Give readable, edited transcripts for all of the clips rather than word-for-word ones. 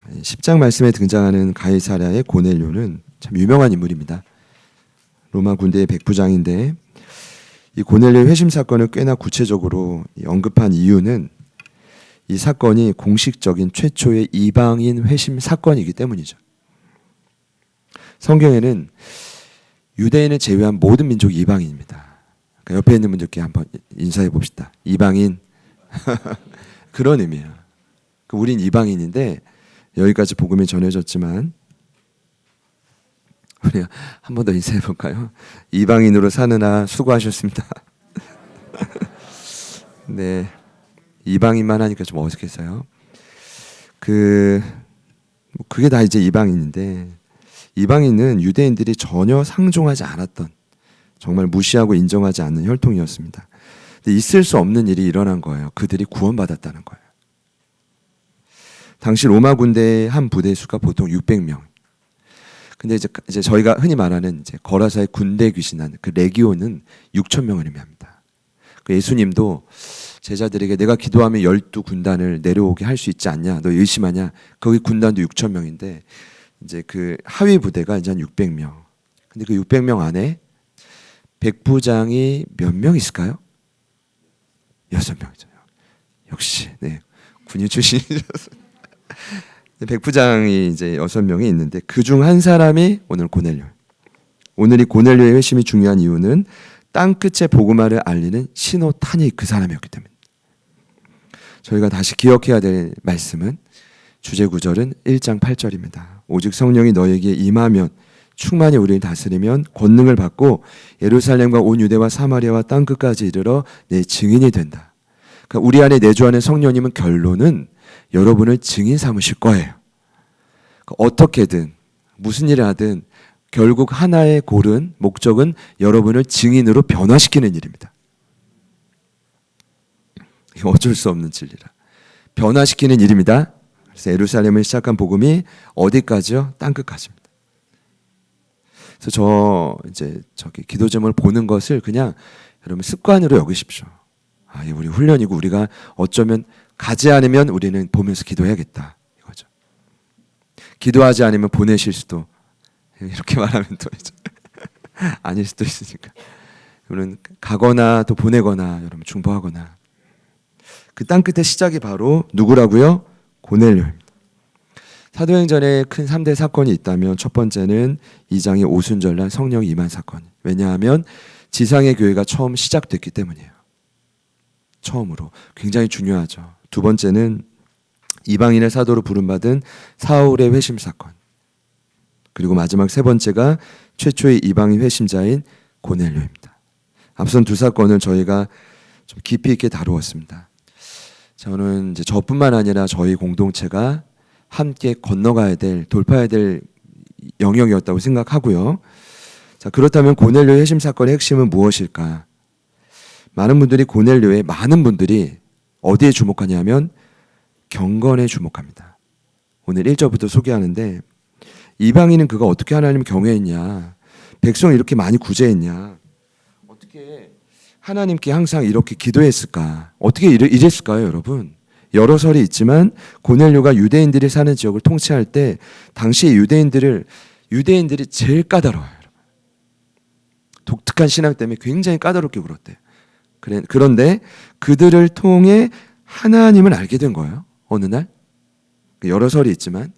10장 말씀에 등장하는 가이사랴의 고넬료는 참 유명한 인물입니다. 로마 군대의 백부장인데 이 고넬료의 회심 사건을 꽤나 구체적으로 언급한 이유는 이 사건이 공식적인 최초의 이방인 회심 사건이기 때문이죠. 성경에는 유대인을 제외한 모든 민족이 이방인입니다. 그러니까 옆에 있는 분들께 한번 인사해 봅시다. 이방인. 그런 의미예요. 우린 이방인인데 여기까지 복음이 전해졌지만 우리 한 번 더 인사해 볼까요? 이방인으로 사느라 수고하셨습니다. 네, 이방인만 하니까 좀 어색해서요. 그게 다 이제 이방인인데 이방인은 유대인들이 전혀 상종하지 않았던 정말 무시하고 인정하지 않는 혈통이었습니다. 근데 있을 수 없는 일이 일어난 거예요. 그들이 구원받았다는 거예요. 당시 로마 군대의 한 부대 수가 보통 600명. 근데 이제 저희가 흔히 말하는 이제 거라사의 군대 귀신한 그 레기온은 6,000명을 의미합니다. 그 예수님도 제자들에게 내가 기도하면 12군단을 내려오게 할 수 있지 않냐? 너 의심하냐? 거기 군단도 6,000명인데 이제 그 하위 부대가 이제 한 600명. 근데 그 600명 안에 백부장이 몇 명 있을까요? 6명이죠. 역시 네. 군인 출신이셔서 백부장이 이제 6명이 있는데 그중 한 사람이 오늘 고넬료. 오늘 이 고넬료의 회심이 중요한 이유는 땅끝에 복음화를 알리는 신호탄이 그 사람이었기 때문입니다. 저희가 다시 기억해야 될 말씀은 주제 구절은 1장 8절입니다. 오직 성령이 너에게 임하면 충만히 우리를 다스리면 권능을 받고 예루살렘과 온 유대와 사마리아와 땅끝까지 이르러 내 증인이 된다. 그러니까 우리 안에 내주하는 성령님은 결론은 여러분을 증인 삼으실 거예요. 어떻게든 무슨 일을 하든 결국 하나의 골은 목적은 여러분을 증인으로 변화시키는 일입니다. 이거 어쩔 수 없는 진리라. 변화시키는 일입니다. 그래서 예루살렘을 시작한 복음이 어디까지요? 땅끝까지입니다. 그래서 저기 기도 제목을 보는 것을 그냥 여러분 습관으로 여기십시오. 우리 훈련이고 우리가 어쩌면 가지 않으면 우리는 보면서 기도해야겠다 이거죠. 기도하지 않으면 보내실 수도 이렇게 말하면 또 아닐 수도 있으니까 여러분 가거나 또 보내거나 여러분 중보하거나 그 땅끝의 시작이 바로 누구라고요? 고넬료입니다. 사도행전에 큰 3대 사건이 있다면 첫 번째는 2장의 오순절날 성령 임한 사건. 왜냐하면 지상의 교회가 처음 시작됐기 때문이에요. 처음으로 굉장히 중요하죠. 두 번째는 이방인의 사도로 부름받은 사울의 회심 사건. 그리고 마지막 세 번째가 최초의 이방인 회심자인 고넬료입니다. 앞선 두 사건을 저희가 좀 깊이 있게 다루었습니다. 저는 이제 저뿐만 아니라 저희 공동체가 함께 건너가야 될, 돌파해야 될 영역이었다고 생각하고요. 자, 그렇다면 고넬료의 회심 사건의 핵심은 무엇일까? 많은 분들이 어디에 주목하냐면 경건에 주목합니다. 오늘 1절부터 소개하는데 이방인은 그가 어떻게 하나님을 경외했냐? 백성을 이렇게 많이 구제했냐? 어떻게 하나님께 항상 이렇게 기도했을까? 어떻게 이랬을까요, 여러분? 여러 설이 있지만 고넬료가 유대인들이 사는 지역을 통치할 때 당시 유대인들이 제일 까다로워요. 여러분. 독특한 신앙 때문에 굉장히 까다롭게 굴었대요. 그런데 그들을 통해 하나님을 알게 된 거예요. 어느 날. 여러 설이 있지만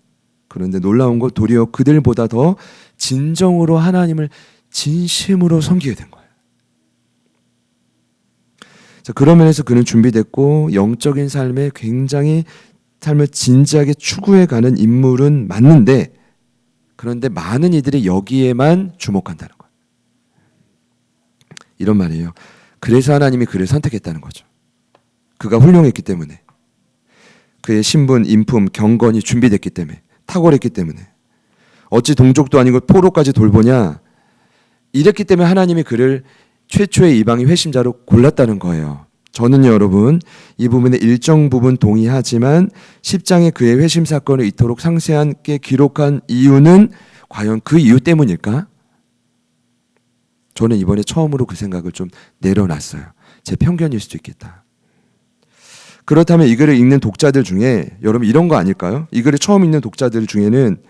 그런데 놀라운 건 도리어 그들보다 더 진정으로 하나님을 진심으로 섬기게 된 거예요. 자, 그런 면에서 그는 준비됐고 영적인 삶에 굉장히 삶을 진지하게 추구해가는 인물은 맞는데 그런데 많은 이들이 여기에만 주목한다는 거예요. 이런 말이에요. 그래서 하나님이 그를 선택했다는 거죠. 그가 훌륭했기 때문에 그의 신분, 인품, 경건이 준비됐기 때문에 탁월했기 때문에 어찌 동족도 아니고 포로까지 돌보냐 이랬기 때문에 하나님이 그를 최초의 이방인 회심자로 골랐다는 거예요. 저는 여러분 이 부분에 일정 부분 동의하지만 10장의 그의 회심 사건을 이토록 상세하게 기록한 이유는 과연 그 이유 때문일까? 저는 이번에 처음으로 그 생각을 좀 내려놨어요. 제 편견일 수도 있겠다. 그렇다면 이 글을 읽는 독자들 중에 여러분 이런 거 아닐까요? 이 글을 처음 읽는 독자들 중에는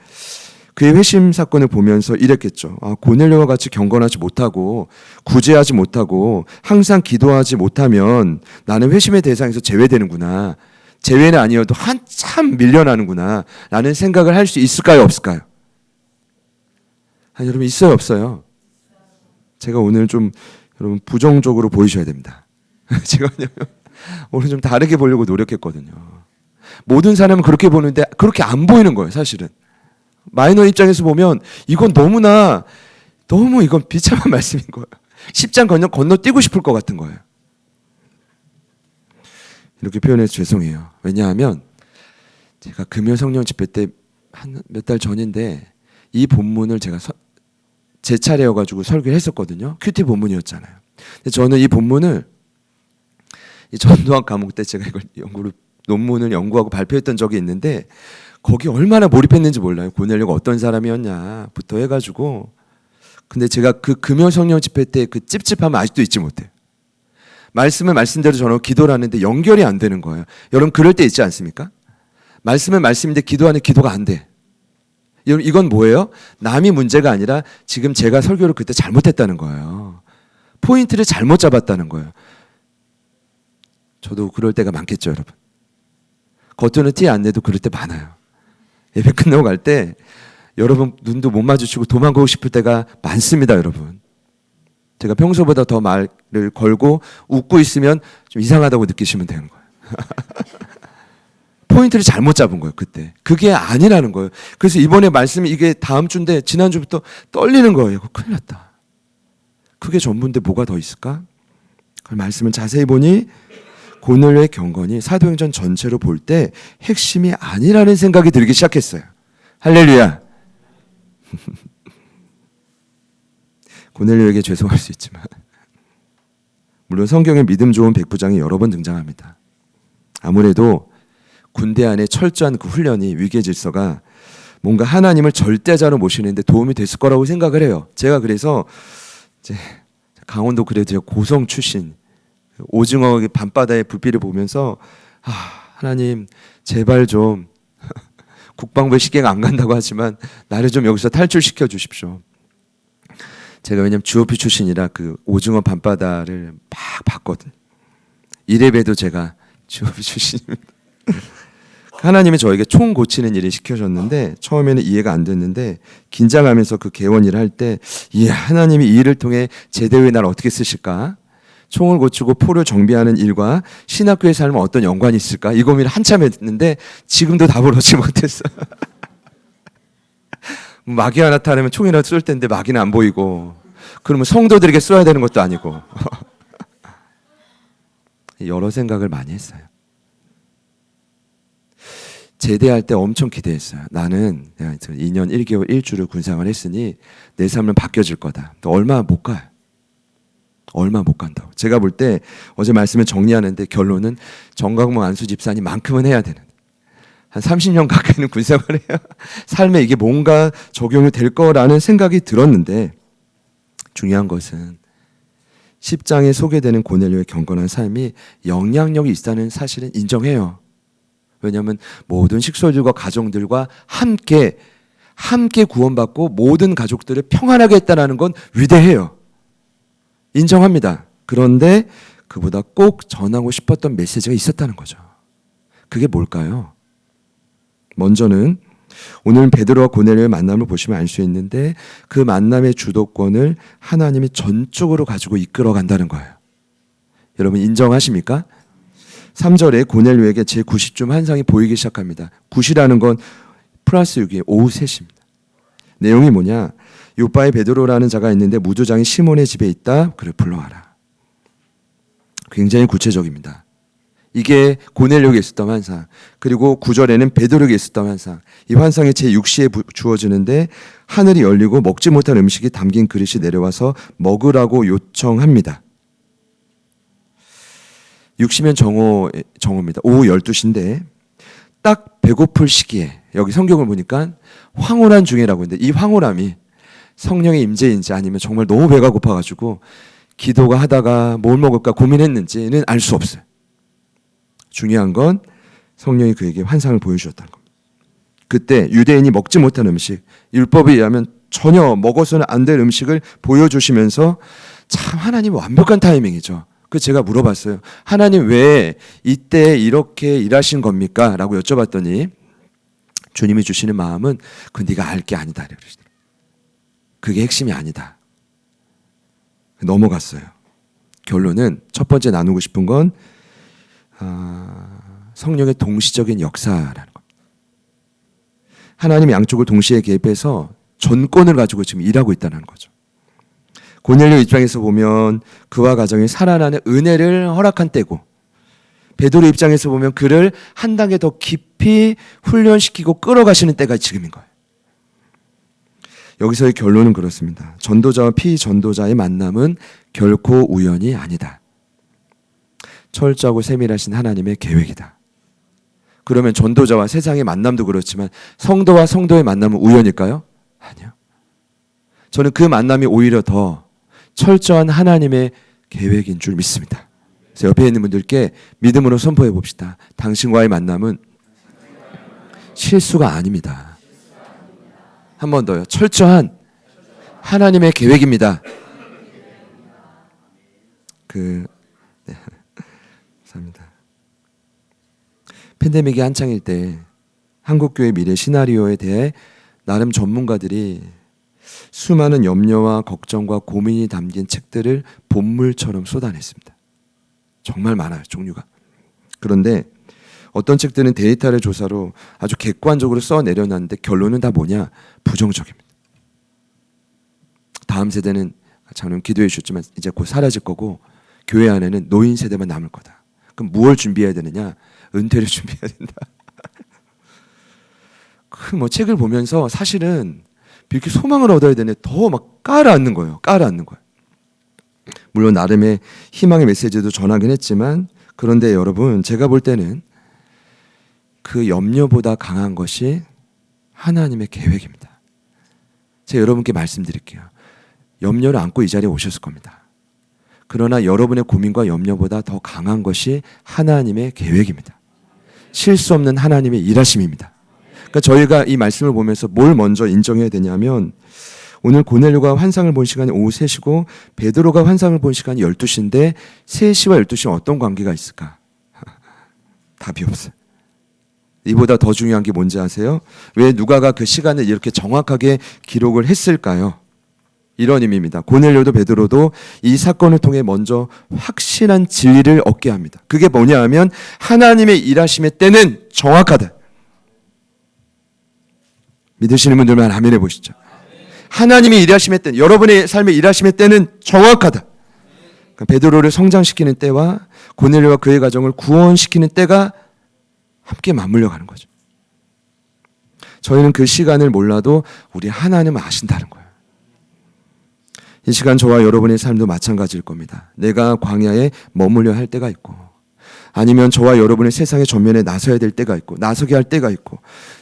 그의 회심 사건을 보면서 이랬겠죠. 아, 고넬료와 같이 경건하지 못하고 구제하지 못하고 항상 기도하지 못하면 나는 회심의 대상에서 제외되는구나. 제외는 아니어도 한참 밀려나는구나. 라는 생각을 할 수 있을까요? 없을까요? 여러분 있어요? 없어요? 제가 오늘 좀 여러분 부정적으로 보이셔야 됩니다. 제가 오늘 좀 다르게 보려고 노력했거든요. 모든 사람은 그렇게 보는데 그렇게 안 보이는 거예요, 사실은. 마이너 입장에서 보면 이건 너무 이건 비참한 말씀인 거예요. 10장 건너뛰고 싶을 것 같은 거예요. 이렇게 표현해서 죄송해요. 왜냐하면 제가 금요 성령 집회 때 한 몇 달 전인데 이 본문을 제가 제 차례여가지고 설교를 했었거든요. 큐티 본문이었잖아요. 근데 저는 이 본문을 이 전도학 과목 때 제가 이걸 논문을 연구하고 발표했던 적이 있는데 거기 얼마나 몰입했는지 몰라요. 고넬료가 어떤 사람이었냐부터 해가지고. 근데 제가 그 금요 성령 집회 때 그 찝찝함을 아직도 잊지 못해요. 말씀을 말씀대로 전하고 기도를 하는데 연결이 안 되는 거예요. 여러분 그럴 때 있지 않습니까? 말씀은 말씀인데 기도하는 기도가 안 돼. 여러분 이건 뭐예요? 남이 문제가 아니라 지금 제가 설교를 그때 잘못했다는 거예요. 포인트를 잘못 잡았다는 거예요. 저도 그럴 때가 많겠죠, 여러분. 겉으로는 티 안 내도 그럴 때 많아요. 예배 끝나고 갈 때 여러분 눈도 못 마주치고 도망가고 싶을 때가 많습니다, 여러분. 제가 평소보다 더 말을 걸고 웃고 있으면 좀 이상하다고 느끼시면 되는 거예요. 포인트를 잘못 잡은 거예요, 그때. 그게 아니라는 거예요. 그래서 이번에 말씀이 이게 다음 주인데 지난주부터 떨리는 거예요. 큰일 났다. 그게 전부인데 뭐가 더 있을까? 그 말씀을 자세히 보니 고넬료의 경건이 사도행전 전체로 볼 때 핵심이 아니라는 생각이 들기 시작했어요. 할렐루야. 고넬료에게 죄송할 수 있지만 물론 성경에 믿음 좋은 백부장이 여러 번 등장합니다. 아무래도 군대 안에 철저한 그 훈련이 위계 질서가 뭔가 하나님을 절대자로 모시는데 도움이 됐을 거라고 생각을 해요. 제가 그래서 이제 강원도 그래도 고성 출신 오징어 밤바다의 불빛을 보면서 하나님 제발 좀 국방부에 시계가 안 간다고 하지만 나를 좀 여기서 탈출시켜 주십시오. 제가 왜냐면 GOP 출신이라 그 오징어 밤바다를 막 봤거든. 이래봬도 제가 GOP 출신입니다. 하나님이 저에게 총 고치는 일을 시켜줬는데 처음에는 이해가 안 됐는데 긴장하면서 그 개원 일을 할 때 하나님이 이 일을 통해 제대로의 날 어떻게 쓰실까? 총을 고치고 포를 정비하는 일과 신학교의 삶은 어떤 연관이 있을까? 이 고민을 한참 했는데 지금도 답을 얻지 못했어. 마귀가 나타나면 총이라도 쏠 텐데 마귀는 안 보이고 그러면 성도들에게 쏘야 되는 것도 아니고 여러 생각을 많이 했어요. 제대할 때 엄청 기대했어요. 나는 내가 2년 1개월 1주를 군생활을 했으니 내 삶은 바뀌어질 거다. 또 얼마 못 가요. 얼마 못 간다고. 제가 볼 때 어제 말씀을 정리하는데 결론은 정광모 안수 집사님만큼은 해야 되는. 한 30년 가까이는 군생활을 해야 삶에 이게 뭔가 적용이 될 거라는 생각이 들었는데 중요한 것은 10장에 소개되는 고넬료의 경건한 삶이 영향력이 있다는 사실은 인정해요. 왜냐하면 모든 식솔들과 가정들과 함께 구원받고 모든 가족들을 평안하게 했다는 건 위대해요. 인정합니다. 그런데 그보다 꼭 전하고 싶었던 메시지가 있었다는 거죠. 그게 뭘까요? 먼저는 오늘 베드로와 고넬료의 만남을 보시면 알 수 있는데 그 만남의 주도권을 하나님이 전적으로 가지고 이끌어 간다는 거예요. 여러분 인정하십니까? 3절에 고넬료에게 제90쯤 환상이 보이기 시작합니다. 9이라는 건 플러스 6이 오후 3시입니다. 내용이 뭐냐? 요바에 베드로라는 자가 있는데 무두장이 시몬의 집에 있다. 그를 불러와라. 굉장히 구체적입니다. 이게 고넬료에게 있었던 환상. 그리고 9절에는 베드로에게 있었던 환상. 이 환상이 제6시에 주어지는데 하늘이 열리고 먹지 못한 음식이 담긴 그릇이 내려와서 먹으라고 요청합니다. 6시면 정오입니다. 오후 12시인데 딱 배고플 시기에 여기 성경을 보니까 황홀한 중이라고 했는데 이 황홀함이 성령의 임재인지 아니면 정말 너무 배가 고파가지고 기도가 하다가 뭘 먹을까 고민했는지는 알 수 없어요. 중요한 건 성령이 그에게 환상을 보여주셨다는 겁니다. 그때 유대인이 먹지 못한 음식, 율법에 의하면 전혀 먹어서는 안 될 음식을 보여주시면서 참 하나님 완벽한 타이밍이죠. 그 제가 물어봤어요. 하나님 왜 이때 이렇게 일하신 겁니까? 라고 여쭤봤더니 주님이 주시는 마음은 그 네가 알 게 아니다. 그러시더라고요. 그게 핵심이 아니다. 넘어갔어요. 결론은 첫 번째 나누고 싶은 건 성령의 동시적인 역사라는 겁니다. 하나님이 양쪽을 동시에 개입해서 전권을 가지고 지금 일하고 있다는 거죠. 고넬료 입장에서 보면 그와 가정이 살아나는 은혜를 허락한 때고, 베드로 입장에서 보면 그를 한 단계 더 깊이 훈련시키고 끌어가시는 때가 지금인 거예요. 여기서의 결론은 그렇습니다. 전도자와 피전도자의 만남은 결코 우연이 아니다. 철저하고 세밀하신 하나님의 계획이다. 그러면 전도자와 세상의 만남도 그렇지만 성도와 성도의 만남은 우연일까요? 아니요. 저는 그 만남이 오히려 더 철저한 하나님의 계획인 줄 믿습니다. 그래서 옆에 있는 분들께 믿음으로 선포해 봅시다. 당신과의 만남은 실수가 아닙니다. 한 번 더요. 철저한 하나님의 계획입니다. 네. 감사합니다. 팬데믹이 한창일 때 한국교회 미래 시나리오에 대해 나름 전문가들이 수많은 염려와 걱정과 고민이 담긴 책들을 본물처럼 쏟아냈습니다. 정말 많아요, 종류가. 그런데 어떤 책들은 데이터를 조사로 아주 객관적으로 써내려놨는데 결론은 다 뭐냐? 부정적입니다. 다음 세대는 장로님 기도해 주셨지만 이제 곧 사라질 거고 교회 안에는 노인 세대만 남을 거다. 그럼 무엇을 준비해야 되느냐? 은퇴를 준비해야 된다. 그 책을 보면서 사실은 이렇게 소망을 얻어야 되는데 더 막 깔아앉는 거예요. 물론 나름의 희망의 메시지도 전하긴 했지만, 그런데 여러분 제가 볼 때는 그 염려보다 강한 것이 하나님의 계획입니다. 제가 여러분께 말씀드릴게요. 염려를 안고 이 자리에 오셨을 겁니다. 그러나 여러분의 고민과 염려보다 더 강한 것이 하나님의 계획입니다. 실수 없는 하나님의 일하심입니다. 그러니까 저희가 이 말씀을 보면서 뭘 먼저 인정해야 되냐면, 오늘 고넬료가 환상을 본 시간이 오후 3시고 베드로가 환상을 본 시간이 12시인데 3시와 12시는 어떤 관계가 있을까? 답이 없어요. 이보다 더 중요한 게 뭔지 아세요? 왜 누가가 그 시간을 이렇게 정확하게 기록을 했을까요? 이런 의미입니다. 고넬료도 베드로도 이 사건을 통해 먼저 확실한 진리를 얻게 합니다. 그게 뭐냐 하면 하나님의 일하심의 때는 정확하다. 믿으시는 분들만 아멘 해보시죠. 하나님이 일하심의 때는, 여러분의 삶의 일하심의 때는 정확하다. 그러니까 베드로를 성장시키는 때와 고넬료와 그의 가정을 구원시키는 때가 함께 맞물려 가는 거죠. 저희는 그 시간을 몰라도 우리 하나님은 아신다는 거예요. 이 시간 저와 여러분의 삶도 마찬가지일 겁니다. 내가 광야에 머물려 할 때가 있고, 아니면 저와 여러분의 세상의 전면에 나서야 될 때가 있고, 나서게 할 때가 있고,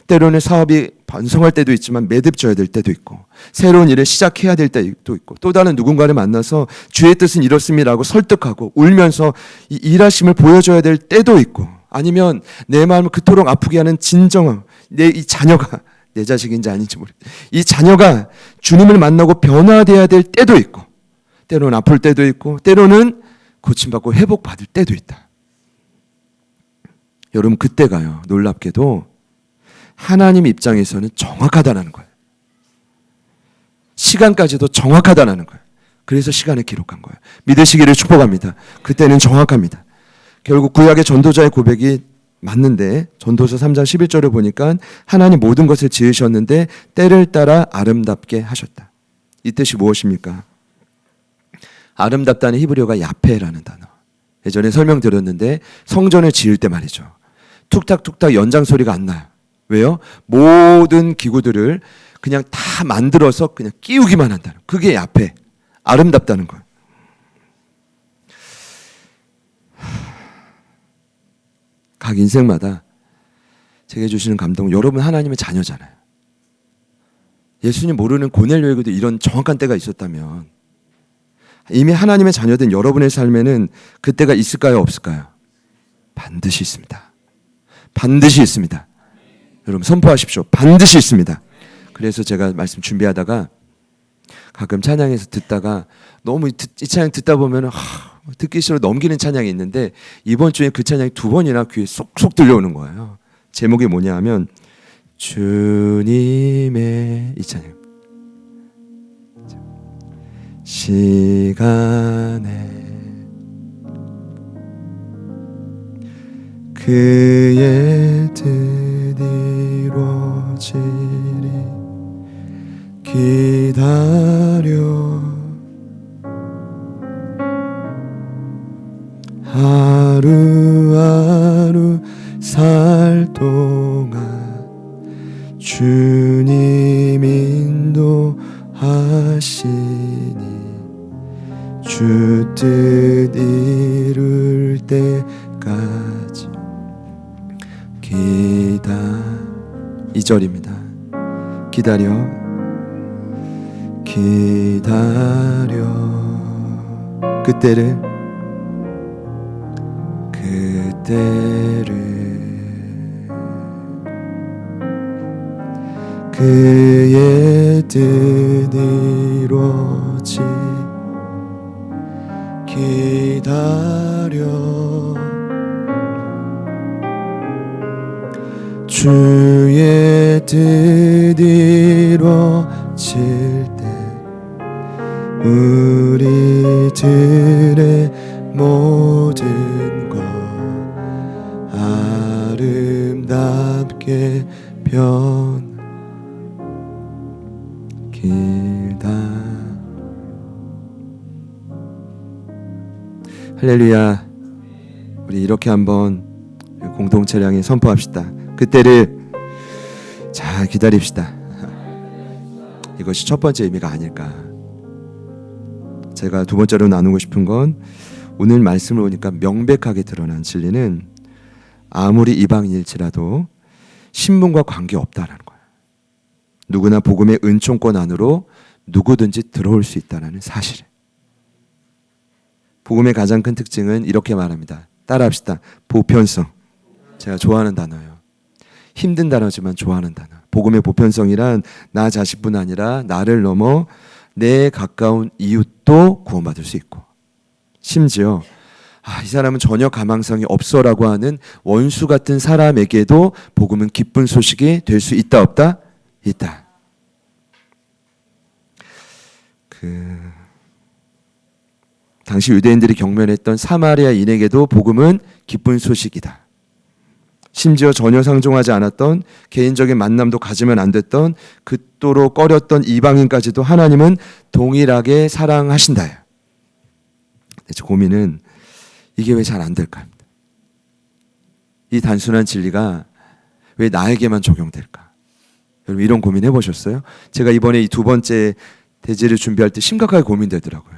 때로는 사업이 번성할 때도 있지만 매듭져야 될 때도 있고, 새로운 일을 시작해야 될 때도 있고, 또 다른 누군가를 만나서 주의 뜻은 이렇습니다라고 설득하고 울면서 이 일하심을 보여줘야 될 때도 있고, 아니면 내 마음을 그토록 아프게 하는 진정한 이 자녀가 내 자식인지 아닌지 모르겠어요. 이 자녀가 주님을 만나고 변화되어야 될 때도 있고, 때로는 아플 때도 있고, 때로는 고침받고 회복받을 때도 있다. 여러분, 그때가요, 놀랍게도 하나님 입장에서는 정확하다는 거예요. 시간까지도 정확하다는 거예요. 그래서 시간을 기록한 거예요. 믿으시기를 축복합니다. 그때는 정확합니다. 결국 구약의 전도자의 고백이 맞는데, 전도서 3장 11절을 보니까 하나님 모든 것을 지으셨는데 때를 따라 아름답게 하셨다. 이 뜻이 무엇입니까? 아름답다는 히브리어가 야페라는 단어. 예전에 설명드렸는데 성전을 지을 때 말이죠. 툭탁툭탁 연장 소리가 안 나요. 왜요? 모든 기구들을 그냥 다 만들어서 그냥 끼우기만 한다는, 그게 야페, 아름답다는 거예요. 각 인생마다 제게 주시는 감동은, 여러분 하나님의 자녀잖아요. 예수님 모르는 고넬료에게도 이런 정확한 때가 있었다면 이미 하나님의 자녀된 여러분의 삶에는 그때가 있을까요, 없을까요? 반드시 있습니다. 반드시 있습니다. 여러분 선포하십시오. 반드시 있습니다. 그래서 제가 말씀 준비하다가 가끔 찬양에서 듣다가 너무 이 찬양 듣다 보면 듣기 싫어 넘기는 찬양이 있는데 이번 주에 그 찬양이 2번이나 귀에 쏙쏙 들려오는 거예요. 제목이 뭐냐 하면 주님의 이 찬양. 시간에 그의 뜻 이루어지리 기다려 하루하루 살 동안 주님 인도하시니 주 뜻 이룰 때까지 2절입니다. 기다려 그때를 그의 뜻 이루어지 기다려 주의 뜻 이루어질 때 우리들의 모든 것 아름답게 변기다. 할렐루야. 우리 이렇게 한번 공동체를 향해 선포합시다. 그때를 잘 기다립시다. 이것이 첫 번째 의미가 아닐까. 제가 두 번째로 나누고 싶은 건 오늘 말씀을 보니까 명백하게 드러난 진리는 아무리 이방인일지라도 신분과 관계없다라는 거예요. 누구나 복음의 은총권 안으로 누구든지 들어올 수 있다는 사실. 복음의 가장 큰 특징은 이렇게 말합니다. 따라합시다. 보편성. 제가 좋아하는 단어예요. 힘든 단어지만 좋아하는 단어. 복음의 보편성이란 나 자식뿐 아니라 나를 넘어 내 가까운 이웃도 구원받을 수 있고, 심지어 이 사람은 전혀 가망성이 없어라고 하는 원수 같은 사람에게도 복음은 기쁜 소식이 될 수 있다 없다? 있다. 당시 유대인들이 경멸했던 사마리아인에게도 복음은 기쁜 소식이다. 심지어 전혀 상종하지 않았던, 개인적인 만남도 가지면 안 됐던, 그토록 꺼렸던 이방인까지도 하나님은 동일하게 사랑하신다. 제 고민은 이게 왜 잘 안 될까 합니다. 이 단순한 진리가 왜 나에게만 적용될까? 여러분 이런 고민 해보셨어요? 제가 이번에 이 두 번째 대지를 준비할 때 심각하게 고민되더라고요.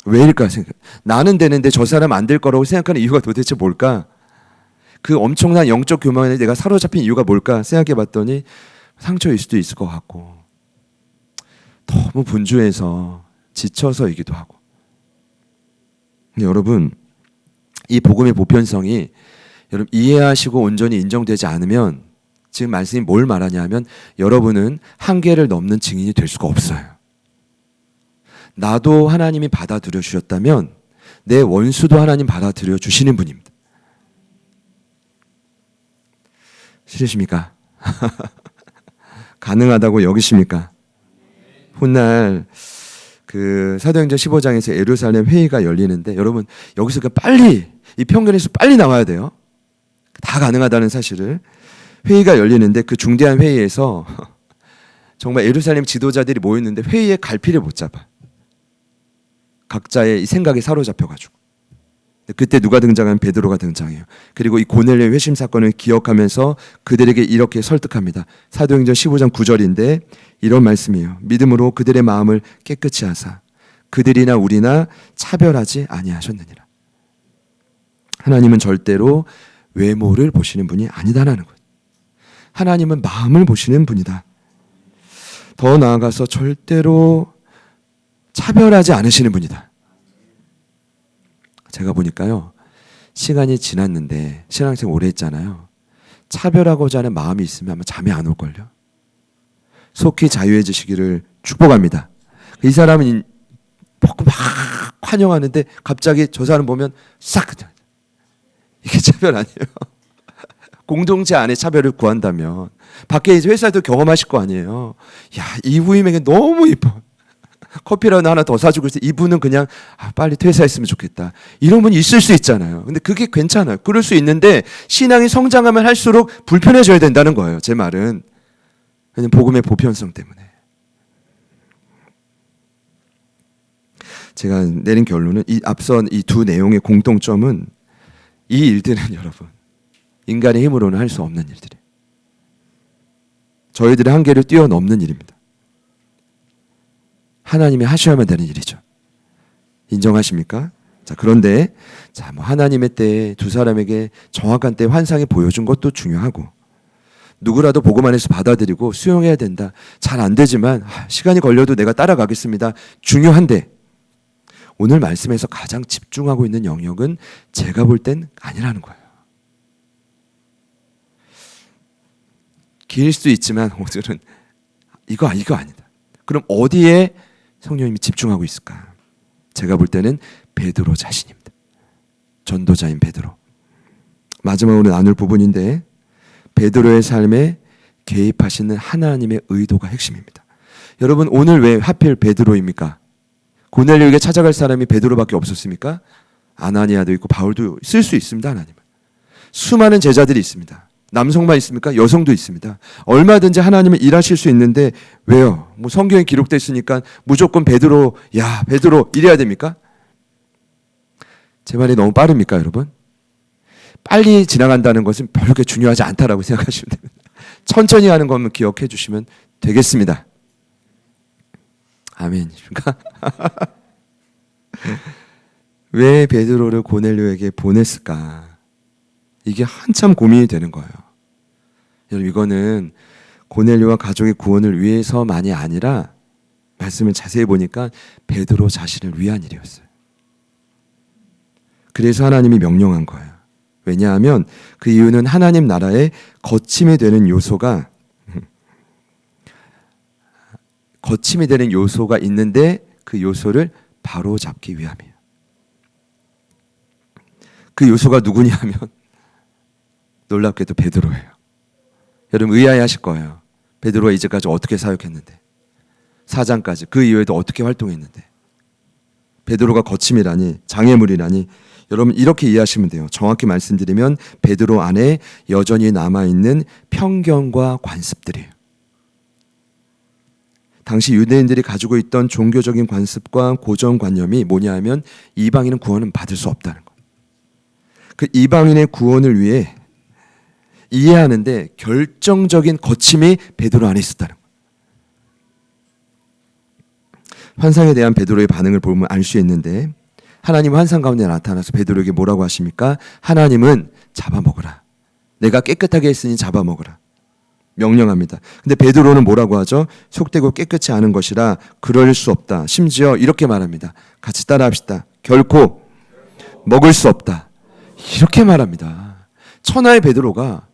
왜일까 생각. 나는 되는데 저 사람 안 될 거라고 생각하는 이유가 도대체 뭘까? 그 엄청난 영적 교만에 내가 사로잡힌 이유가 뭘까 생각해 봤더니 상처일 수도 있을 것 같고, 너무 분주해서 지쳐서이기도 하고. 근데 여러분, 이 복음의 보편성이 여러분 이해하시고 온전히 인정되지 않으면 지금 말씀이 뭘 말하냐 하면 여러분은 한계를 넘는 증인이 될 수가 없어요. 나도 하나님이 받아들여 주셨다면 내 원수도 하나님 받아들여 주시는 분입니다. 싫으십니까? 가능하다고 여기십니까? 훗날 그 사도행전 15장에서 예루살렘 회의가 열리는데 여러분 여기서 빨리 이 편견에서 빨리 나와야 돼요. 다 가능하다는 사실을. 회의가 열리는데 그 중대한 회의에서 정말 예루살렘 지도자들이 모였는데 회의에 갈피를 못 잡아. 각자의 이 생각에 사로잡혀가지고. 그때 누가 등장하면 베드로가 등장해요. 그리고 이 고넬료 회심 사건을 기억하면서 그들에게 이렇게 설득합니다. 사도행전 15장 9절인데 이런 말씀이에요. 믿음으로 그들의 마음을 깨끗이 하사 그들이나 우리나 차별하지 아니하셨느니라. 하나님은 절대로 외모를 보시는 분이 아니다라는 거예요. 하나님은 마음을 보시는 분이다. 더 나아가서 절대로 차별하지 않으시는 분이다. 제가 보니까요, 시간이 지났는데 신앙생활 오래 했잖아요. 차별하고자 하는 마음이 있으면 아마 잠이 안 올걸요. 속히 자유해지시기를 축복합니다. 이 사람은 막 환영하는데 갑자기 저 사람 보면 싹 그냥 이게 차별 아니에요. 공동체 안에 차별을 구한다면 밖에 이제 회사에도 경험하실 거 아니에요. 야, 이 부임에게 너무 이뻐. 커피라도 하나 더 사주고 있어. 이분은 그냥 빨리 퇴사했으면 좋겠다. 이런 분이 있을 수 있잖아요. 근데 그게 괜찮아요. 그럴 수 있는데 신앙이 성장하면 할수록 불편해져야 된다는 거예요. 제 말은. 왜냐면 복음의 보편성 때문에. 제가 내린 결론은 이 앞선 이 두 내용의 공통점은 이 일들은 여러분 인간의 힘으로는 할 수 없는 일들이에요. 저희들의 한계를 뛰어넘는 일입니다. 하나님이 하셔야만 되는 일이죠. 인정하십니까? 자, 그런데 뭐 하나님의 때에 두 사람에게 정확한 때 환상이 보여준 것도 중요하고 누구라도 복음 안에서 받아들이고 수용해야 된다. 잘 안 되지만 시간이 걸려도 내가 따라가겠습니다. 중요한데 오늘 말씀에서 가장 집중하고 있는 영역은 제가 볼 땐 아니라는 거예요. 길 수도 있지만 오늘은 이거 아니다. 그럼 어디에 성령님이 집중하고 있을까? 제가 볼 때는 베드로 자신입니다. 전도자인 베드로. 마지막으로 나눌 부분인데 베드로의 삶에 개입하시는 하나님의 의도가 핵심입니다. 여러분 오늘 왜 하필 베드로입니까? 고넬료에게 찾아갈 사람이 베드로밖에 없었습니까? 아나니아도 있고 바울도 쓸 수 있습니다. 하나님은. 수많은 제자들이 있습니다. 남성만 있습니까? 여성도 있습니다. 얼마든지 하나님은 일하실 수 있는데 왜요? 뭐 성경에 기록되어 있으니까 무조건 베드로 이래야 됩니까? 제 말이 너무 빠릅니까, 여러분? 빨리 지나간다는 것은 별로 그렇게 중요하지 않다라고 생각하시면 됩니다. 천천히 하는 것만 기억해 주시면 되겠습니다. 아멘이십니까? 왜 베드로를 고넬료에게 보냈을까? 이게 한참 고민이 되는 거예요. 여러분 이거는 고넬료와 가족의 구원을 위해서만이 아니라 말씀을 자세히 보니까 베드로 자신을 위한 일이었어요. 그래서 하나님이 명령한 거예요. 왜냐하면 그 이유는 하나님 나라에 거침이 되는 요소가 있는데 그 요소를 바로 잡기 위함이에요. 그 요소가 누구냐면 놀랍게도 베드로예요. 여러분 의아해하실 거예요. 베드로가 이제까지 어떻게 사역했는데 4장까지 그 이후에도 어떻게 활동했는데 베드로가 거침이라니 장애물이라니 여러분 이렇게 이해하시면 돼요. 정확히 말씀드리면 베드로 안에 여전히 남아있는 편견과 관습들이에요. 당시 유대인들이 가지고 있던 종교적인 관습과 고정관념이 뭐냐 하면 이방인은 구원은 받을 수 없다는 거예요. 그 이방인의 구원을 위해 이해하는데 결정적인 거침이 베드로 안에 있었다는 거예요. 환상에 대한 베드로의 반응을 보면 알 수 있는데 하나님 환상 가운데 나타나서 베드로에게 뭐라고 하십니까? 하나님은 잡아먹으라. 내가 깨끗하게 했으니 잡아먹으라. 명령합니다. 근데 베드로는 뭐라고 하죠? 속되고 깨끗이 하는 것이라 그럴 수 없다. 심지어 이렇게 말합니다. 같이 따라합시다. 결코 먹을 수 없다. 이렇게 말합니다. 천하의 베드로가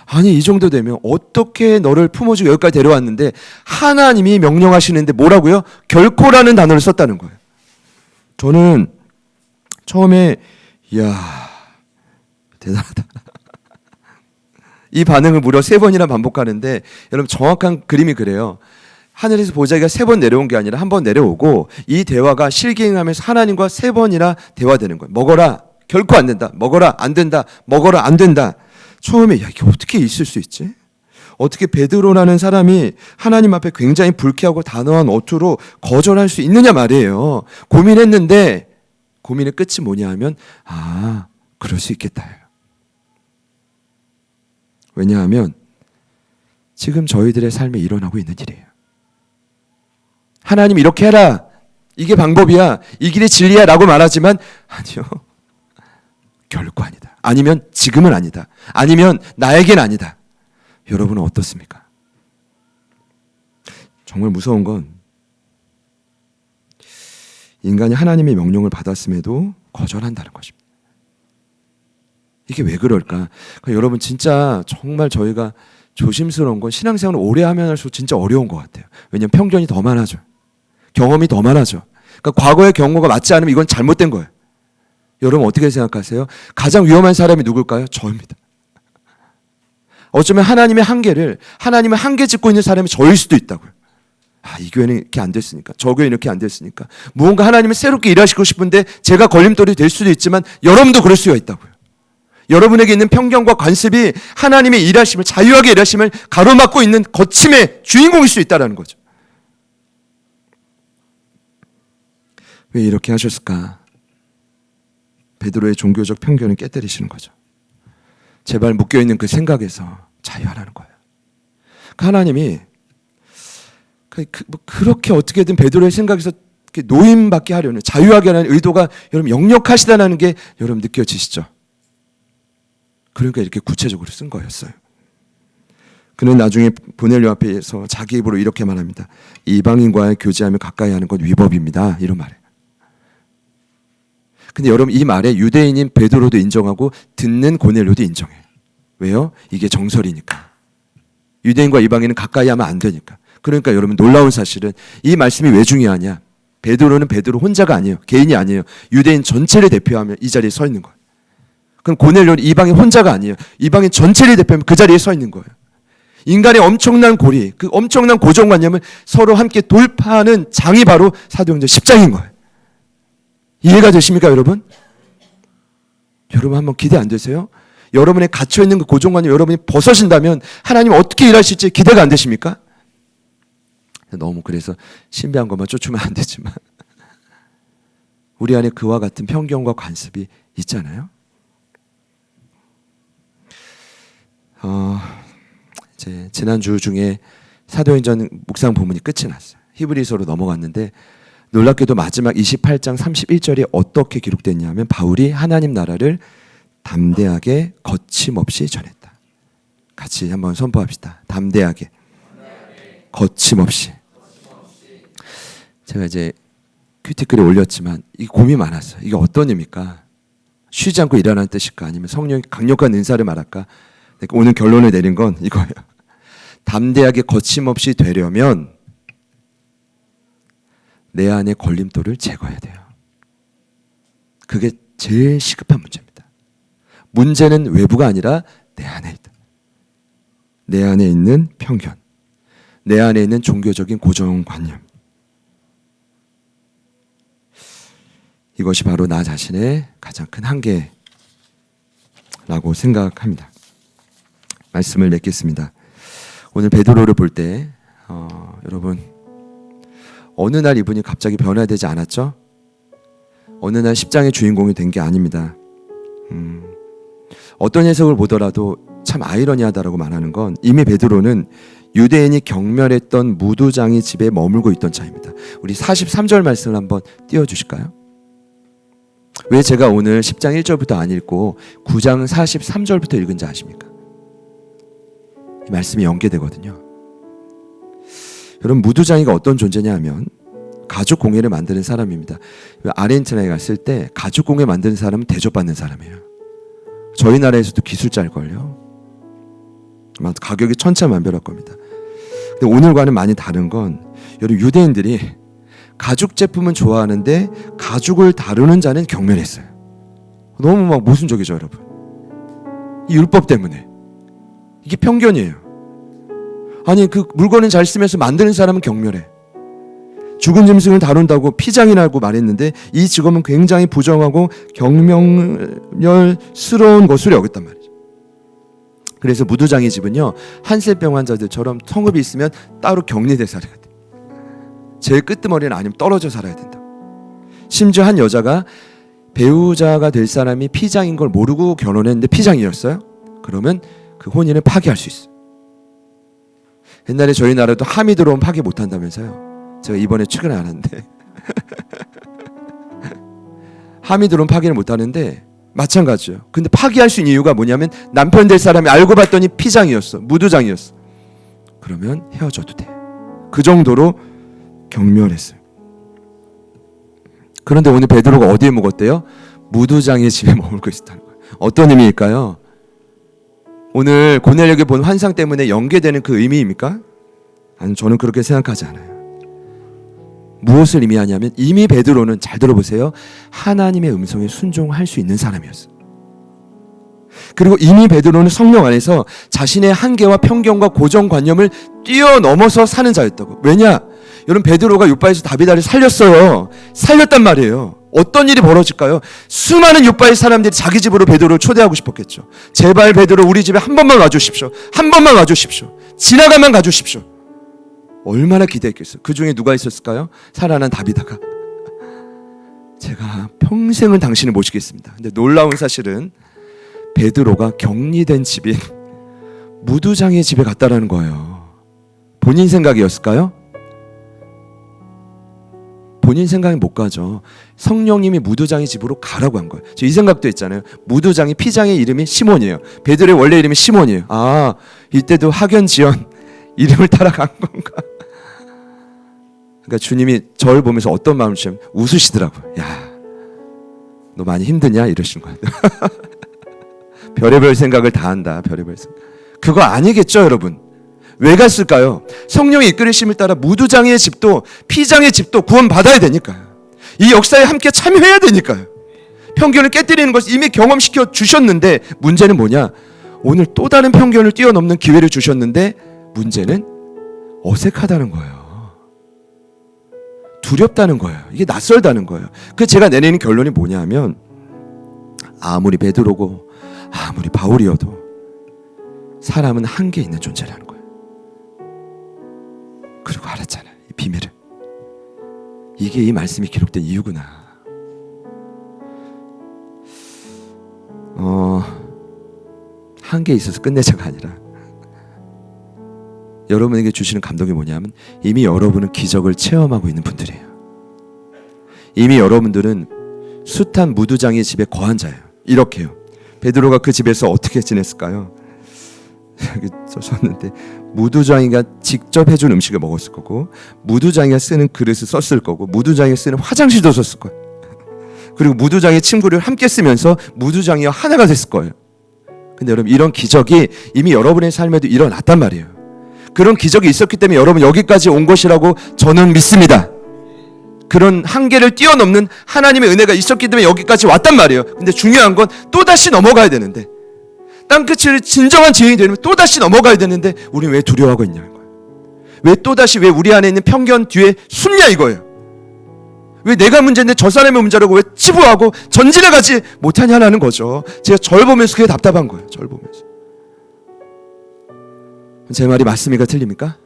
아니 이 정도 되면 어떻게 너를 품어주고 여기까지 데려왔는데 하나님이 명령하시는데 뭐라고요? 결코라는 단어를 썼다는 거예요. 저는 처음에 이야 대단하다. 이 반응을 무려 3번이나 반복하는데 여러분 정확한 그림이 그래요. 하늘에서 보자기가 3번 내려온 게 아니라 한 번 내려오고 이 대화가 실갱하면서 하나님과 3번이나 대화되는 거예요. 먹어라. 결코 안 된다. 먹어라. 안 된다. 먹어라. 안 된다. 처음에 야 이게 어떻게 있을 수 있지? 어떻게 베드로라는 사람이 하나님 앞에 굉장히 불쾌하고 단호한 어투로 거절할 수 있느냐 말이에요. 고민했는데 고민의 끝이 뭐냐 하면 그럴 수 있겠다. 왜냐하면 지금 저희들의 삶에 일어나고 있는 일이에요. 하나님 이렇게 해라. 이게 방법이야. 이 길이 진리야 라고 말하지만 아니요. 결코 아니다. 아니면 지금은 아니다. 아니면 나에겐 아니다. 여러분은 어떻습니까? 정말 무서운 건 인간이 하나님의 명령을 받았음에도 거절한다는 것입니다. 이게 왜 그럴까? 그러니까 여러분 진짜 정말 저희가 조심스러운 건 신앙생활을 오래 하면 할수록 진짜 어려운 것 같아요. 왜냐하면 편견이 더 많아져. 경험이 더 많아져. 그러니까 과거의 경험과 맞지 않으면 이건 잘못된 거예요. 여러분 어떻게 생각하세요? 가장 위험한 사람이 누굴까요? 저입니다. 어쩌면 하나님의 한계 짓고 있는 사람이 저일 수도 있다고요. 아, 이 교회는 이렇게 안 됐으니까, 저 교회는 이렇게 안 됐으니까. 무언가 하나님을 새롭게 일하시고 싶은데 제가 걸림돌이 될 수도 있지만 여러분도 그럴 수가 있다고요. 여러분에게 있는 편견과 관습이 하나님의 일하심을, 자유하게 일하심을 가로막고 있는 거침의 주인공일 수 있다는 거죠. 왜 이렇게 하셨을까? 베드로의 종교적 편견을 깨뜨리시는 거죠. 제발 묶여있는 그 생각에서 자유하라는 거예요. 하나님이 그렇게 어떻게든 베드로의 생각에서 노임받게 하려는, 자유하게 하는 의도가 여러분 역력하시다는 게 여러분 느껴지시죠? 그러니까 이렇게 구체적으로 쓴 거였어요. 그는 나중에 보넬료 앞에서 자기 입으로 이렇게 말합니다. 이방인과의 교제하며 가까이 하는 건 위법입니다. 이런 말이에요. 근데 여러분 이 말에 유대인인 베드로도 인정하고 듣는 고넬료도 인정해요. 왜요? 이게 정설이니까. 유대인과 이방인은 가까이 하면 안 되니까. 그러니까 여러분 놀라운 사실은 이 말씀이 왜 중요하냐? 베드로는 베드로 혼자가 아니에요. 개인이 아니에요. 유대인 전체를 대표하며 이 자리에 서 있는 거예요. 그럼 고넬료는 이방인 혼자가 아니에요. 이방인 전체를 대표하며 그 자리에 서 있는 거예요. 인간의 엄청난 고리, 그 엄청난 고정관념을 서로 함께 돌파하는 장이 바로 사도행전 10장인 거예요. 이해가 되십니까, 여러분? 여러분 한번 기대 안 되세요? 여러분의 갇혀있는 그 고정관념 여러분이 벗어진다면 하나님 어떻게 일하실지 기대가 안 되십니까? 너무 그래서 신비한 것만 쫓으면 안 되지만 우리 안에 그와 같은 편견과 관습이 있잖아요. 이제 지난주 중에 사도행전 묵상 부문이 끝이 났어요. 히브리서로 넘어갔는데 놀랍게도 마지막 28장 31절에 어떻게 기록됐냐면 바울이 하나님 나라를 담대하게 거침없이 전했다. 같이 한번 선포합시다. 담대하게 거침없이. 제가 이제 큐티글에 올렸지만 이게 고민이 많았어요. 이게 어떤 의미일까? 쉬지 않고 일하는 뜻일까? 아니면 성령의 강력한 은사를 말할까? 오늘 결론을 내린 건 이거예요. 담대하게 거침없이 되려면 내 안의 걸림돌을 제거해야 돼요. 그게 제일 시급한 문제입니다. 문제는 외부가 아니라 내 안에 있다. 내 안에 있는 편견, 내 안에 있는 종교적인 고정관념. 이것이 바로 나 자신의 가장 큰 한계라고 생각합니다. 말씀을 맺겠습니다. 오늘 베드로를 볼 때 여러분 어느 날 이분이 갑자기 변화되지 않았죠? 어느 날 10장의 주인공이 된 게 아닙니다. 어떤 해석을 보더라도 참 아이러니하다라고 말하는 건 이미 베드로는 유대인이 경멸했던 무두장이 집에 머물고 있던 차입니다. 우리 43절 말씀을 한번 띄워주실까요? 왜 제가 오늘 10장 1절부터 안 읽고 9장 43절부터 읽은지 아십니까? 이 말씀이 연계되거든요. 여러분 무두장이가 어떤 존재냐 하면 가죽 공예를 만드는 사람입니다. 아르헨티나에 갔을 때 가죽 공예 만드는 사람은 대접받는 사람이에요. 저희 나라에서도 기술자일걸요. 가격이 천차만별할 겁니다. 근데 오늘과는 많이 다른 건 여러분 유대인들이 가죽 제품은 좋아하는데 가죽을 다루는 자는 경멸했어요. 너무 막 모순적이죠, 여러분. 이 율법 때문에. 이게 편견이에요. 아니 그 물건은 잘 쓰면서 만드는 사람은 경멸해. 죽은 짐승을 다룬다고 피장이라고 말했는데 이 직업은 굉장히 부정하고 경멸스러운 것으로 여겼단 말이죠. 그래서 무두장의 집은요 한센병 환자들처럼 성읍이 있으면 따로 격리돼 살아야 돼. 제일 끄트머리는 아니면 떨어져 살아야 된다. 심지어 한 여자가 배우자가 될 사람이 피장인 걸 모르고 결혼했는데 피장이었어요. 그러면 그 혼인을 파기할 수 있어요. 옛날에 저희 나라도 함이 들어오면 파기 못한다면서요. 제가 이번에 최근에 알았는데 함이 들어오면 파기를 못하는데 마찬가지예요. 근데 파기할 수 있는 이유가 뭐냐면 남편 될 사람이 알고 봤더니 피장이었어. 무두장이었어. 그러면 헤어져도 돼. 그 정도로 경멸했어요. 그런데 오늘 베드로가 어디에 묵었대요? 무두장의 집에 머물고 있었다는 거예요. 어떤 의미일까요? 오늘 고넬료에게 본 환상 때문에 연계되는 그 의미입니까? 아니, 저는 그렇게 생각하지 않아요. 무엇을 의미하냐면 이미 베드로는, 잘 들어보세요, 하나님의 음성에 순종할 수 있는 사람이었어요. 그리고 이미 베드로는 성령 안에서 자신의 한계와 편견과 고정관념을 뛰어넘어서 사는 자였다고. 왜냐? 여러분, 베드로가 욥바에서 다비다를 살렸어요. 살렸단 말이에요. 어떤 일이 벌어질까요? 수많은 욥바의 사람들이 자기 집으로 베드로를 초대하고 싶었겠죠. 제발 베드로 우리 집에 한 번만 와주십시오. 한 번만 와주십시오. 지나가만 가주십시오. 얼마나 기대했겠어요. 그 중에 누가 있었을까요? 살아난 다비다가 제가 평생을 당신을 모시겠습니다. 근데 놀라운 사실은 베드로가 격리된 집인 무두장의 집에 갔다라는 거예요. 본인 생각이었을까요? 본인 생각이 못 가죠. 성령님이 무두장의 집으로 가라고 한 거예요. 저 이 생각도 했잖아요. 무두장이 피장의 이름이 시몬이에요. 베드로의 원래 이름이 시몬이에요. 아, 이때도 학연지연 이름을 따라간 건가? 그러니까 주님이 저를 보면서 어떤 마음을 주시면 웃으시더라고요. 야, 너 많이 힘드냐? 이러신 거예요. 별의별 생각을 다 한다. 별의별 생각. 그거 아니겠죠, 여러분? 왜 갔을까요? 성령의 이끌으심을 따라 무두장의 집도 피장의 집도 구원받아야 되니까요. 이 역사에 함께 참여해야 되니까요. 편견을 깨뜨리는 것을 이미 경험시켜 주셨는데 문제는 뭐냐? 오늘 또 다른 편견을 뛰어넘는 기회를 주셨는데 문제는 어색하다는 거예요. 두렵다는 거예요. 이게 낯설다는 거예요. 그래서 제가 내리는 결론이 뭐냐면 아무리 베드로고 아무리 바울이어도 사람은 한계 있는 존재라는 거예요. 그리고 알았잖아요. 이 비밀을. 이게 이 말씀이 기록된 이유구나. 한계에 있어서 끝내자가 아니라 여러분에게 주시는 감동이 뭐냐면 이미 여러분은 기적을 체험하고 있는 분들이에요. 이미 여러분들은 숱한 무두장의 집에 거한 자예요. 이렇게요. 베드로가 그 집에서 어떻게 지냈을까요? 여기 썼는데 무두장이가 직접 해준 음식을 먹었을 거고 무두장이가 쓰는 그릇을 썼을 거고 무두장이가 쓰는 화장실도 썼을 거예요. 그리고 무두장의 침구를 함께 쓰면서 무두장이와 하나가 됐을 거예요. 근데 여러분, 이런 기적이 이미 여러분의 삶에도 일어났단 말이에요. 그런 기적이 있었기 때문에 여러분 여기까지 온 것이라고 저는 믿습니다. 그런 한계를 뛰어넘는 하나님의 은혜가 있었기 때문에 여기까지 왔단 말이에요. 근데 중요한 건 또다시 넘어가야 되는데, 땅끝을 진정한 지혜이 되면 또다시 넘어가야 되는데 우리는 왜 두려워하고 있냐는 거예요. 왜 또다시 왜 우리 안에 있는 편견 뒤에 숨냐 이거예요. 왜 내가 문제인데 저 사람의 문제라고 왜 치부하고 전진해 가지 못하냐는 거죠. 제가 절 보면서 그게 답답한 거예요. 절 보면서. 제 말이 맞습니까? 틀립니까?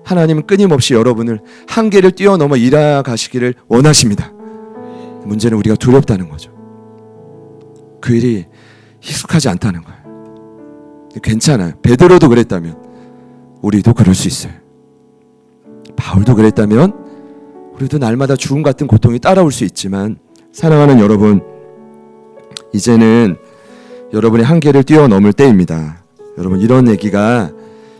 하나님은 끊임없이 여러분을 한계를 뛰어넘어 일하가시기를 원하십니다. 문제는 우리가 두렵다는 거죠. 그 일이 익숙하지 않다는 거예요. 괜찮아요. 베드로도 그랬다면 우리도 그럴 수 있어요. 바울도 그랬다면 우리도 날마다 죽음 같은 고통이 따라올 수 있지만, 사랑하는 여러분, 이제는 여러분의 한계를 뛰어넘을 때입니다. 여러분, 이런 얘기가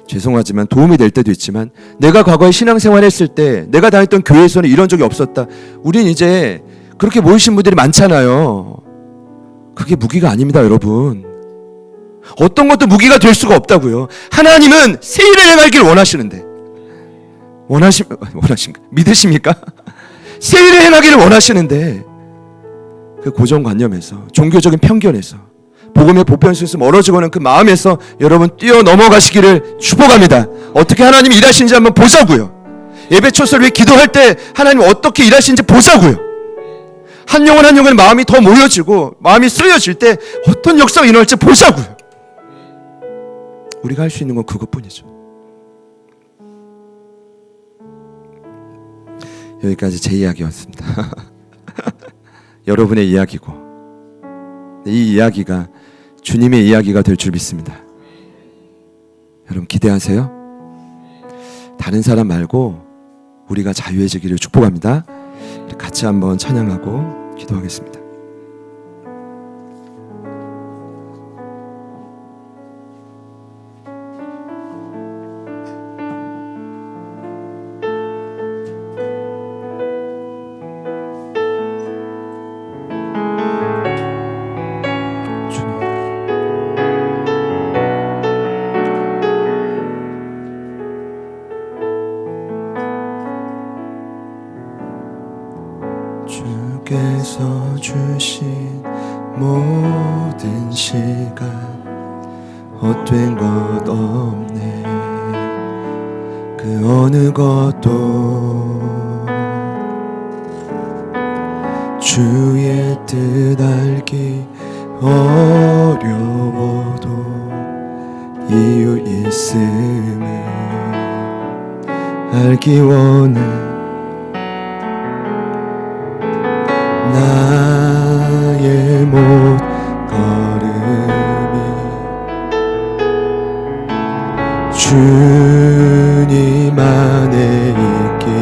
죄송하지만 도움이 될 때도 있지만, 내가 과거에 신앙생활 했을 때 내가 다녔던 교회에서는 이런 적이 없었다. 우린 이제 그렇게 모이신 분들이 많잖아요. 그게 무기가 아닙니다, 여러분. 어떤 것도 무기가 될 수가 없다고요. 하나님은 새 일을 행하기를 원하시는데, 믿으십니까? 새 일을 행하기를 원하시는데 그 고정관념에서, 종교적인 편견에서, 복음의 보편수에서 멀어지고는 그 마음에서 여러분 뛰어넘어가시기를 축복합니다. 어떻게 하나님이 일하시는지 한번 보자고요. 예배 초설 위에 기도할 때 하나님 어떻게 일하시는지 보자고요. 한 영혼 한 영혼의 마음이 더 모여지고 마음이 쓰여질 때 어떤 역사가 일어날지 보자고요. 우리가 할 수 있는 건 그것뿐이죠. 여기까지 제 이야기였습니다. 여러분의 이야기고 이 이야기가 주님의 이야기가 될 줄 믿습니다. 여러분 기대하세요. 다른 사람 말고 우리가 자유해지기를 축복합니다. 같이 한번 찬양하고 기도하겠습니다. 주께서 주신 모든 시간 헛된 것 없네. 그 어느 것도 주의 뜻 알기 어려워도 이유 있음을 알기 원해. 나의 못 걸음이 주님 안에 있기에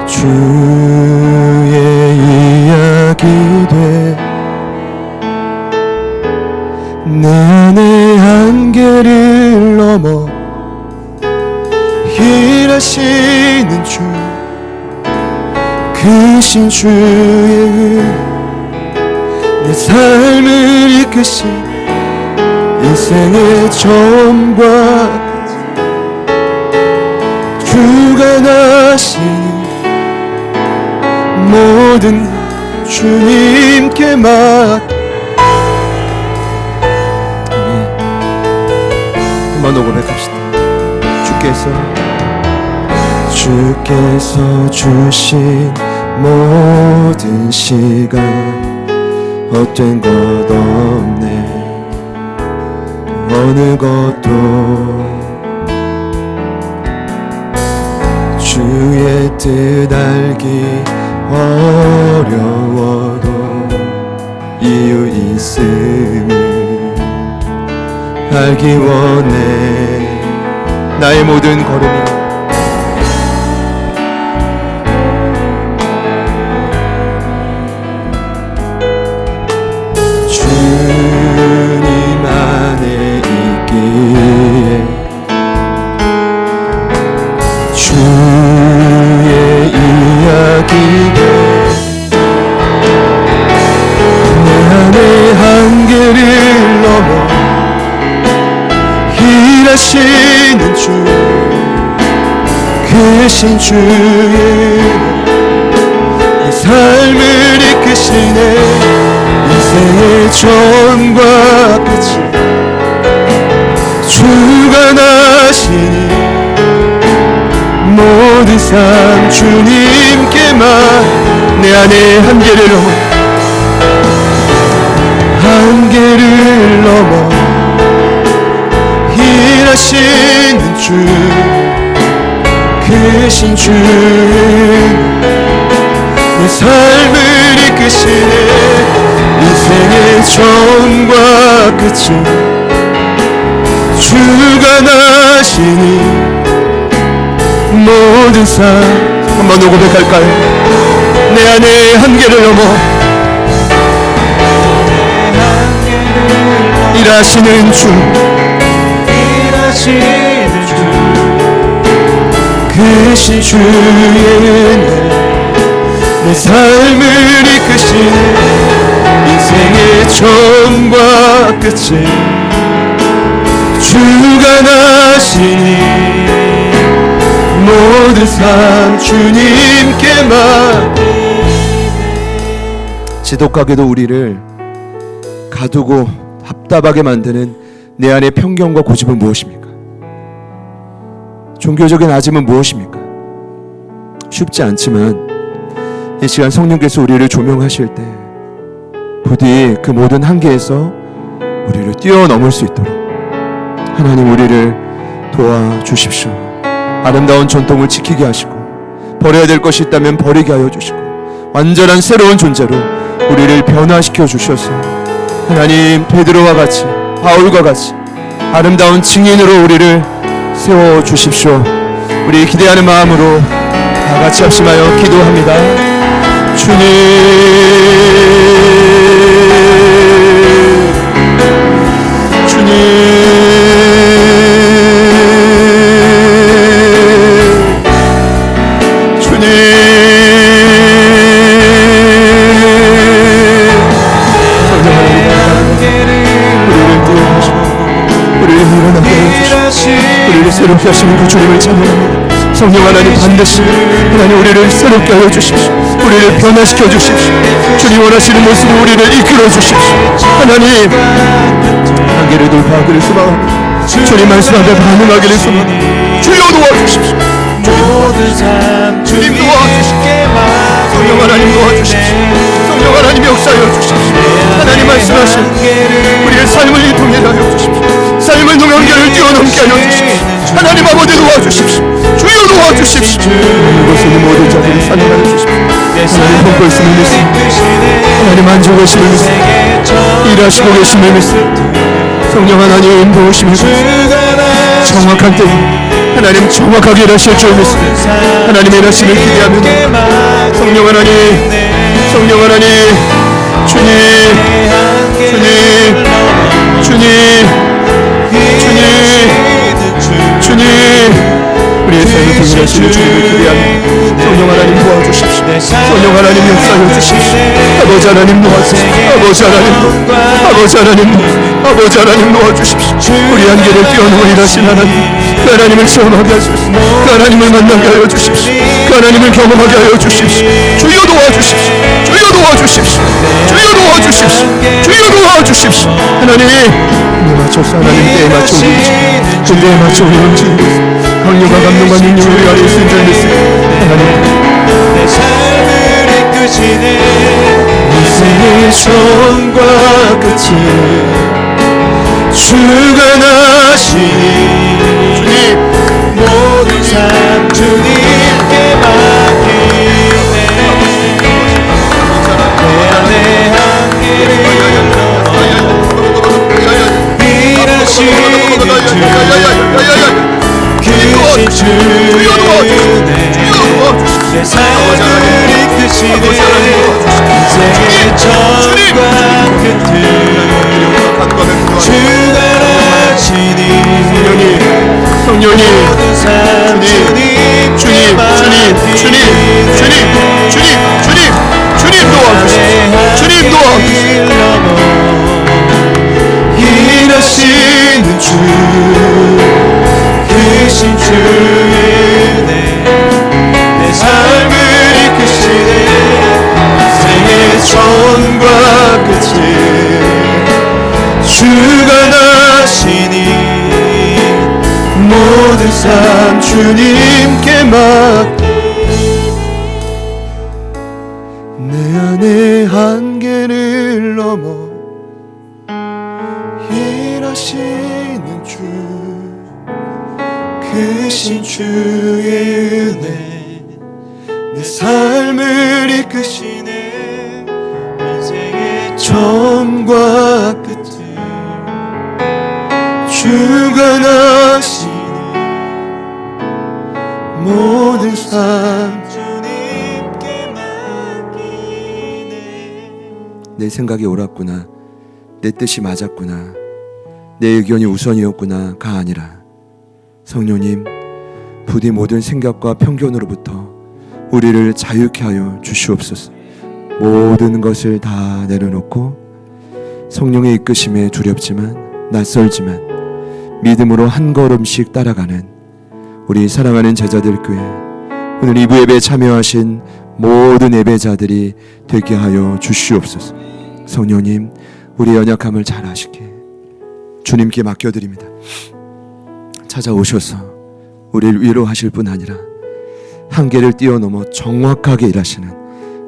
주의 이야기 돼 내 한계를 넘어 일하시는 주 크신 주의 은 내 삶을 이끄신 인생의 처음과 주가 나시니 모든 주님께 한번 고백합시다. 주께서 주신 모든 시간 헛된 것 없네. 어느 것도 주의 뜻 알기 어려워도 이유 있음을 알기 원해. 나의 모든 걸음이 주님 안에 있기에 주의 이야기가 내 안의 한계를 넘어 일하시는 주 크신 주의 내 삶을 이끄시네. 인생의 처음과 끝이 주가 나시니 모든 삶 주님께만 내 안의 한계를 넘어 일하시는 주 크신 주의 내 삶을 이끄시네. 인생의 처음과 끝은 주가 나시니 모든 삶 한번 더 고백할까요? 내 안의 한계를 넘어 일하시는 주 크신 주의 은혜 내 삶을 이끄시네. 인생의 처음과 끝은 주가 나시니 모든 삶 주님께만. 지독하게도 우리를 가두고 답답하게 만드는 내 안의 편견과 고집은 무엇입니까? 종교적인 아짐은 무엇입니까? 쉽지 않지만 이 시간 성령께서 우리를 조명하실 때 부디 그 모든 한계에서 우리를 뛰어넘을 수 있도록 하나님 우리를 도와주십시오. 아름다운 전통을 지키게 하시고 버려야 될 것이 있다면 버리게 하여 주시고 완전한 새로운 존재로 우리를 변화시켜 주셔서 하나님 베드로와 같이 바울과 같이 아름다운 증인으로 우리를 세워주십시오. 우리 기대하는 마음으로 다 같이 합심하여 기도합니다. 주님 새롭게 하시는 그 주님을 찬양합니다. 성령 하나님 반드시 하나님 우리를 새롭게 하여 주십시오. 우리를 변화시켜 주십시오. 주님 원하시는 모습으로 우리를 이끌어 주십시오. 하나님 한계를 돌파하기를 소망합니다. 주님 말씀 앞에 반응하기를 소망합니다. 주여 도와주십시오. 주님 도와주십시오. 성령 하나님 도와주십시오. 성령 하나님 역사하여 주십시오. 하나님 말씀하신 우리의 삶을 이통해 하여 주십시오. 삶의 노면계를 뛰어넘게 하여 주십시오. 하나님 아버지 도와주십시오. 주여 도와주십시오. 이곳에 있는 모든 자들을 사랑하여 주십시오. 하나님 보고 있음을 믿습니다. 하나님 만지고 계심을 믿습니다. 일하시고 계심을 믿습니다. 성령 하나님 도우심을 믿습니다. 정확한 때에 하나님 정확하게 일하실 줄 믿습니다. 하나님의 일하심을 기대합니다. 성령 하나님, 성령 하나님, 주님, 주님, 주님, 주님, 주님, 우리의 삶을 통일하시는 주님을 기대합니다. 성령 하나님 도와주십시오. 성령 하나님 역사해 주십시오. 아버지 하나님 도와주십시오. 아버지 하나님, 아버지 하나님, 아버지 하나님 도와주십시오. 우리 한계를 뛰어넘어 일하신 하나님, 그 하나님을 체험하게 하소서. 그 하나님을 만나게 하여 주십시오. 그 하나님을 경험하게 하여 주십시오. 주여 도와주십시오. 주여 도와주십시오. 주여 도와주십시오. 주여 도와주십시오. 하나님, 때에 맞춰서 하나님 때에 맞춰 우리 그 때에 맞춰 우리 움직이고 강력과 감동과 능력을 우리 아래 있는 줄 믿습니다. 하나님 내 삶을 이끄시네 인생의 처음과 끝을 주가 나시니 주님 모든 삶 주님께 맡기네 내 안에 한계를 일하시는 주 주여 도와주시네 내 삶을 이끄시네 인생의 처음과 끝을 주가 나시니 성령님 모든 삶 주님께 주님 도와주십시오. 주님 도와주십시오. 일하시는 주 크신 주의 은혜 내 삶을 이끄시네 인생의 처음과 끝을 주가 나시니 모든 삶 주님께 맡 내 안의 한계를 넘어 일하시는 주 크신 주의 은혜 내 삶을 이끄시네 인생의 처음과 끝을 주가 나시니 모든 삶 주님께 맡기네 내 생각이 옳았구나. 내 뜻이 맞았구나. 내 의견이 우선이었구나가 아니라 성령님 부디 모든 생각과 편견으로부터 우리를 자유케 하여 주시옵소서. 모든 것을 다 내려놓고 성령의 이끄심에 두렵지만 낯설지만 믿음으로 한 걸음씩 따라가는 우리 사랑하는 제자들 교회 오늘 2부 예배에 참여하신 모든 예배자들이 되게 하여 주시옵소서. 성령님 우리의 연약함을 잘 아시게 주님께 맡겨드립니다. 찾아오셔서 우리를 위로하실 뿐 아니라 한계를 뛰어넘어 정확하게 일하시는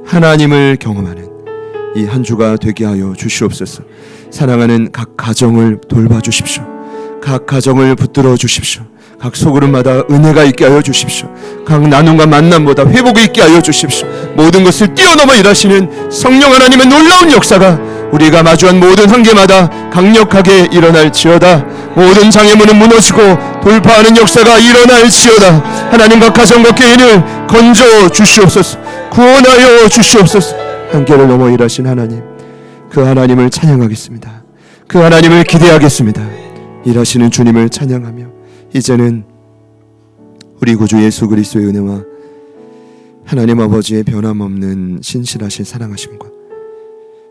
하나님을 경험하는 이 한 주가 되게 하여 주시옵소서. 사랑하는 각 가정을 돌봐주십시오. 각 가정을 붙들어 주십시오. 각 소그룹마다 은혜가 있게 하여 주십시오. 각 나눔과 만남보다 회복이 있게 하여 주십시오. 모든 것을 뛰어넘어 일하시는 성령 하나님의 놀라운 역사가 우리가 마주한 모든 한계마다 강력하게 일어날지어다. 모든 장애물은 무너지고 돌파하는 역사가 일어날지어다. 하나님과 가정과 교회를 건져 주시옵소서. 구원하여 주시옵소서. 한계를 넘어 일하신 하나님, 그 하나님을 찬양하겠습니다. 그 하나님을 기대하겠습니다. 일하시는 주님을 찬양하며 이제는 우리 구주 예수 그리스도의 은혜와 하나님 아버지의 변함없는 신실하신 사랑하심과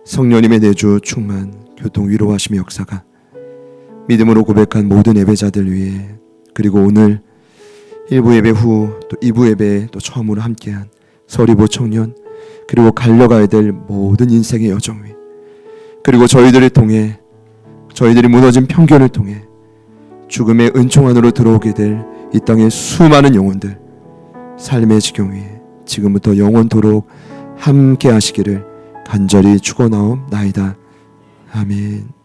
성령님의 내주 충만 교통 위로하심의 역사가 믿음으로 고백한 모든 예배자들 위해 그리고 오늘 1부 예배 후 또 2부 예배에 또 처음으로 함께한 서리보 청년, 그리고 갈려가야 될 모든 인생의 여정 위, 그리고 저희들을 통해, 저희들이 무너진 편견을 통해 죽음의 은총 안으로 들어오게 될 이 땅의 수많은 영혼들, 삶의 지경 위에 지금부터 영원토록 함께 하시기를 간절히 축원하옵나이다. 아멘.